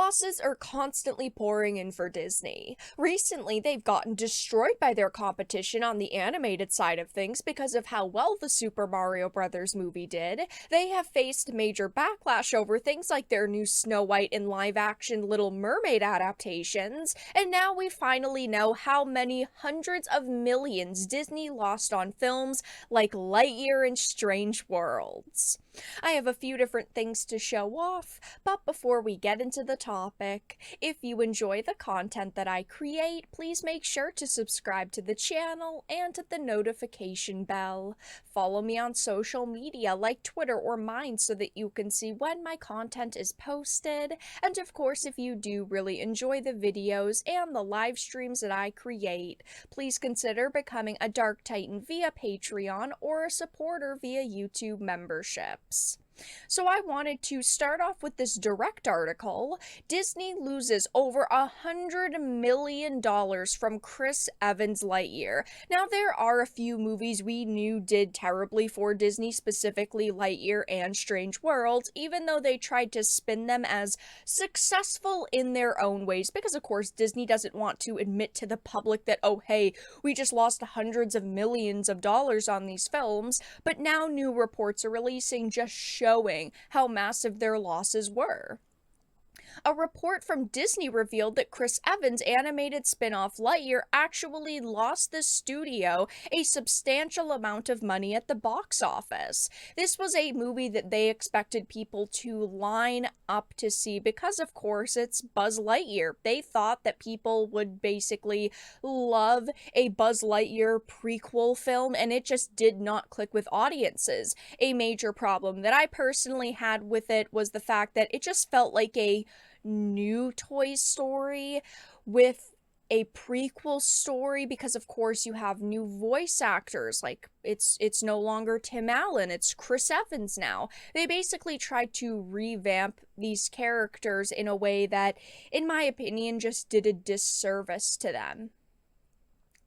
Losses are constantly pouring in for Disney. Recently, they've gotten destroyed by their competition on the animated side of things because of how well the Super Mario Bros. Movie did. They have faced major backlash over things like their new Snow White and live-action Little Mermaid adaptations, and now we finally know how many hundreds of millions Disney lost on films like Lightyear and Strange Worlds. I have a few different things to show off, but before we get into the topic, if you enjoy the content that I create, please make sure to subscribe to the channel and to the notification bell. Follow me on social media like Twitter or mine so that you can see when my content is posted. And of course, if you do really enjoy the videos and the live streams that I create, please consider becoming a Dark Titan via Patreon or a supporter via YouTube memberships. So I wanted to start off with this direct article. Disney loses over $100 million from Chris Evans' Lightyear. Now, there are a few movies we knew did terribly for Disney, specifically Lightyear and Strange Worlds, even though they tried to spin them as successful in their own ways, because of course Disney doesn't want to admit to the public that, oh hey, we just lost hundreds of millions of dollars on these films, but now new reports are releasing just showing how massive their losses were. A report from Disney revealed that Chris Evans' animated spin-off Lightyear actually lost the studio a substantial amount of money at the box office. This was a movie that they expected people to line up to see because, of course, it's Buzz Lightyear. They thought that people would basically love a Buzz Lightyear prequel film, and it just did not click with audiences. A major problem that I personally had with it was the fact that it just felt like a new Toy Story with a prequel story, because of course you have new voice actors, like it's no longer Tim Allen, it's Chris Evans now. They basically tried to revamp these characters in a way that, in my opinion, just did a disservice to them.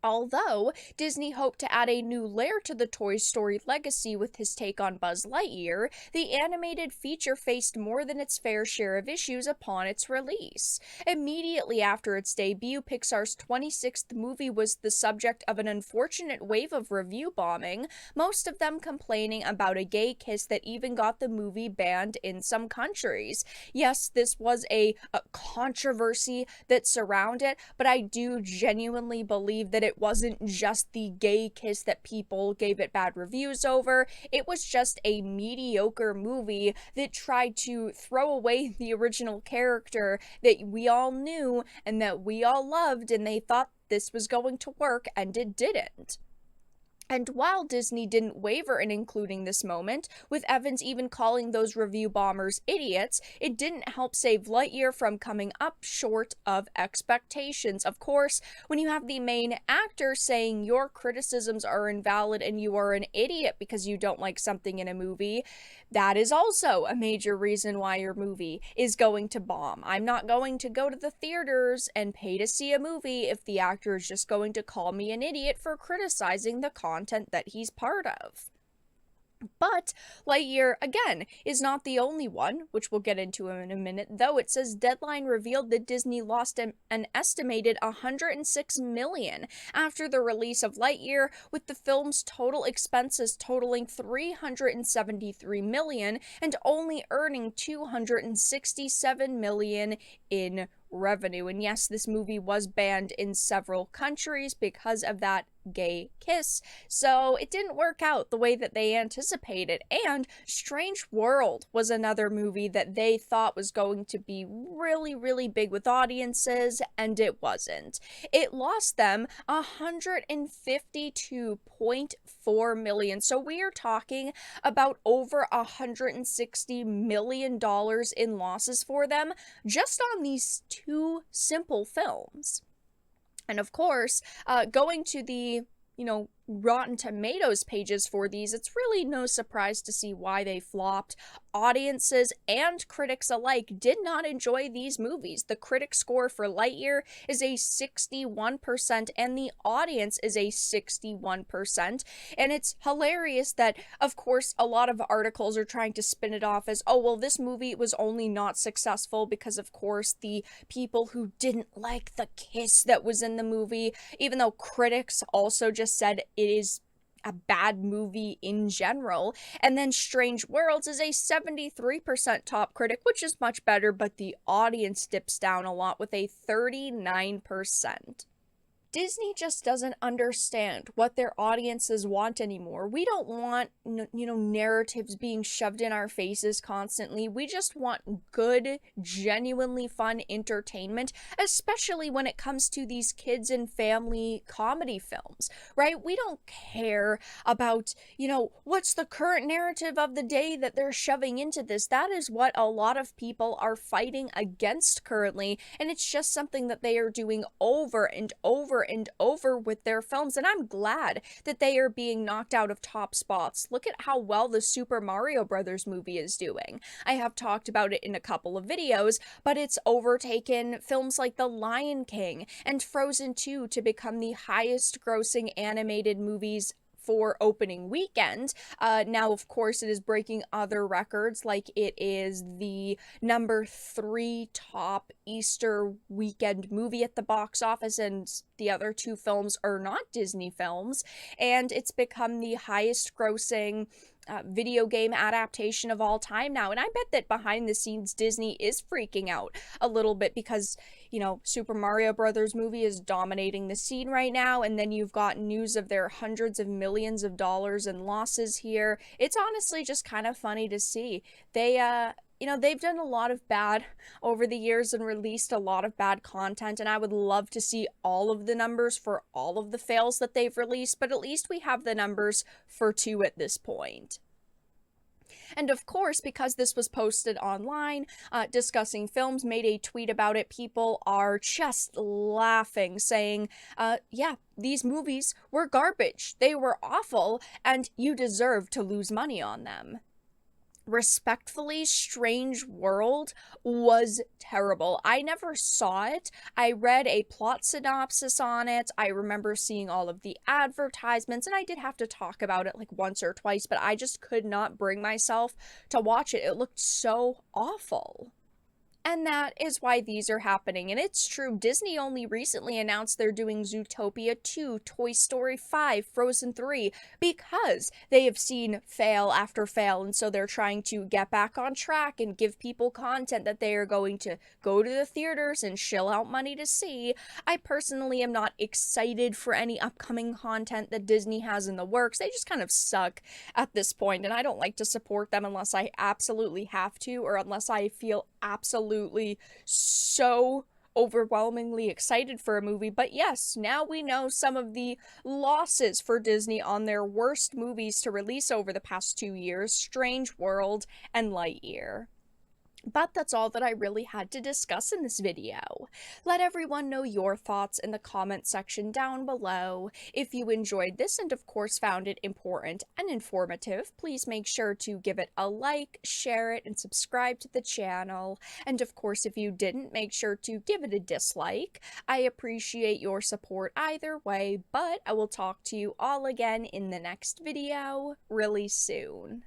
Although Disney hoped to add a new layer to the Toy Story legacy with his take on Buzz Lightyear, the animated feature faced more than its fair share of issues upon its release. Immediately after its debut, Pixar's 26th movie was the subject of an unfortunate wave of review bombing, most of them complaining about a gay kiss that even got the movie banned in some countries. Yes, this was a controversy that surrounded it, but I do genuinely believe that it wasn't just the gay kiss that people gave it bad reviews over. It was just a mediocre movie that tried to throw away the original character that we all knew and that we all loved, and they thought this was going to work, and it didn't. And while Disney didn't waver in including this moment, with Evans even calling those review bombers idiots, it didn't help save Lightyear from coming up short of expectations. Of course, when you have the main actor saying your criticisms are invalid and you are an idiot because you don't like something in a movie, that is also a major reason why your movie is going to bomb. I'm not going to go to the theaters and pay to see a movie if the actor is just going to call me an idiot for criticizing the content that he's part of. But Lightyear, again, is not the only one, which we'll get into in a minute, though it says Deadline revealed that Disney lost an estimated $106 million after the release of Lightyear, with the film's total expenses totaling $373 million and only earning $267 million in revenue. And yes, this movie was banned in several countries because of that gay kiss, so it didn't work out the way that they anticipated. And Strange World was another movie that they thought was going to be really, really big with audiences, and it wasn't. It lost them $152.4 million, so we are talking about over $160 million in losses for them just on these two simple films. And of course, going to the Rotten Tomatoes pages for these, it's really no surprise to see why they flopped. Audiences and critics alike did not enjoy these movies. The critic score for Lightyear is a 61%, and the audience is a 61%. And it's hilarious that, of course, a lot of articles are trying to spin it off as, oh, well, this movie was only not successful because, of course, the people who didn't like the kiss that was in the movie, even though critics also just said it is a bad movie in general. And then Strange Worlds is a 73% top critic, which is much better, but the audience dips down a lot with a 39%. Disney just doesn't understand what their audiences want anymore. We don't want, narratives being shoved in our faces constantly. We just want good, genuinely fun entertainment, especially when it comes to these kids and family comedy films, right? We don't care about, what's the current narrative of the day that they're shoving into this. That is what a lot of people are fighting against currently, and it's just something that they are doing over and over and over with their films, and I'm glad that they are being knocked out of top spots. Look at how well the Super Mario Brothers movie is doing. I have talked about it in a couple of videos, but it's overtaken films like The Lion King and Frozen 2 to become the highest grossing animated movies for opening weekend. Now, of course, it is breaking other records, like it is the number 3 top Easter weekend movie at the box office, and the other 2 films are not Disney films, and it's become the highest grossing video game adaptation of all time now. And I bet that behind the scenes Disney is freaking out a little bit because, Super Mario Brothers movie is dominating the scene right now, and then you've got news of their hundreds of millions of dollars in losses here. It's honestly just kind of funny to see. They've done a lot of bad over the years and released a lot of bad content, and I would love to see all of the numbers for all of the fails that they've released, but at least we have the numbers for 2 at this point. And of course, because this was posted online, Discussing Films made a tweet about it. People are just laughing, saying, yeah, these movies were garbage. They were awful, and you deserve to lose money on them. Respectfully, Strange World was terrible. I never saw it. I read a plot synopsis on it. I remember seeing all of the advertisements, and I did have to talk about it like once or twice, but I just could not bring myself to watch it. It looked so awful. And that is why these are happening. And it's true, Disney only recently announced they're doing Zootopia 2, Toy Story 5, Frozen 3, because they have seen fail after fail, and so they're trying to get back on track and give people content that they are going to go to the theaters and shell out money to see. I personally am not excited for any upcoming content that Disney has in the works. They just kind of suck at this point, and I don't like to support them unless I absolutely have to, or unless I feel absolutely so overwhelmingly excited for a movie. But yes, now we know some of the losses for Disney on their worst movies to release over the past 2 years: Strange World and Lightyear. But that's all that I really had to discuss in this video. Let everyone know your thoughts in the comment section down below. If you enjoyed this and of course found it important and informative, please make sure to give it a like, share it, and subscribe to the channel. And of course, if you didn't, make sure to give it a dislike. I appreciate your support either way, but I will talk to you all again in the next video really soon.